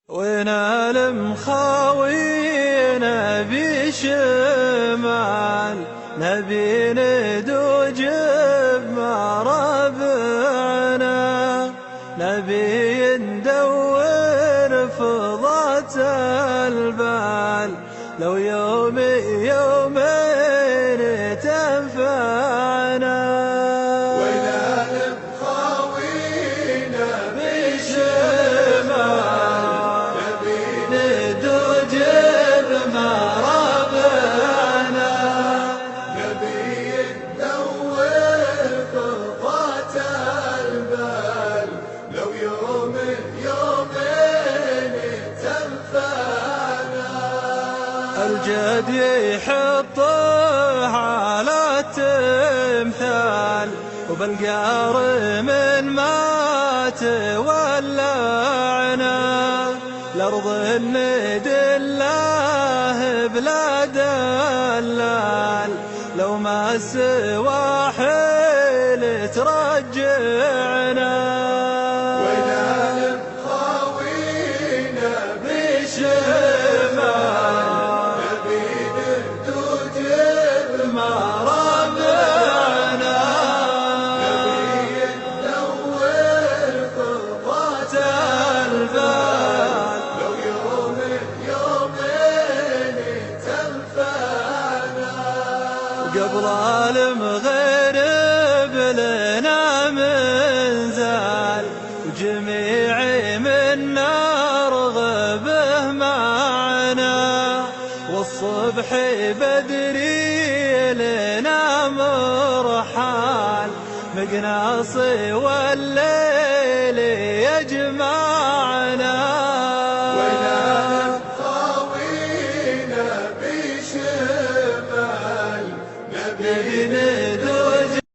ونال مخاوينا بشمال، نبي ندوج بمع ربعنا، نبي ندور فضات البال، لو يوم يومين تنفعنا. ونال مخاوينا بشمال، نبي ندوج بمع ربعنا، نبي ندور فضات البال، لو يوم يومين تنفعنا. الجد يحطه على التمثال، وبالقار من ما تولعنا، الأرض ندله بلا دلال، لو ما السواحل ترجعنا. ونال مخاوينا بشمال، نبي ندوج مع ربعنا، نبي ندور فضات البال، لو يوم يومين تنفعنا. وقبل المغرب لنا منزال، وجميع منا رغبه معنا، والصبح بدري لنا مرحال، مقناصي والليل يجمعنا. ونال مخاوينا بشمال، نبي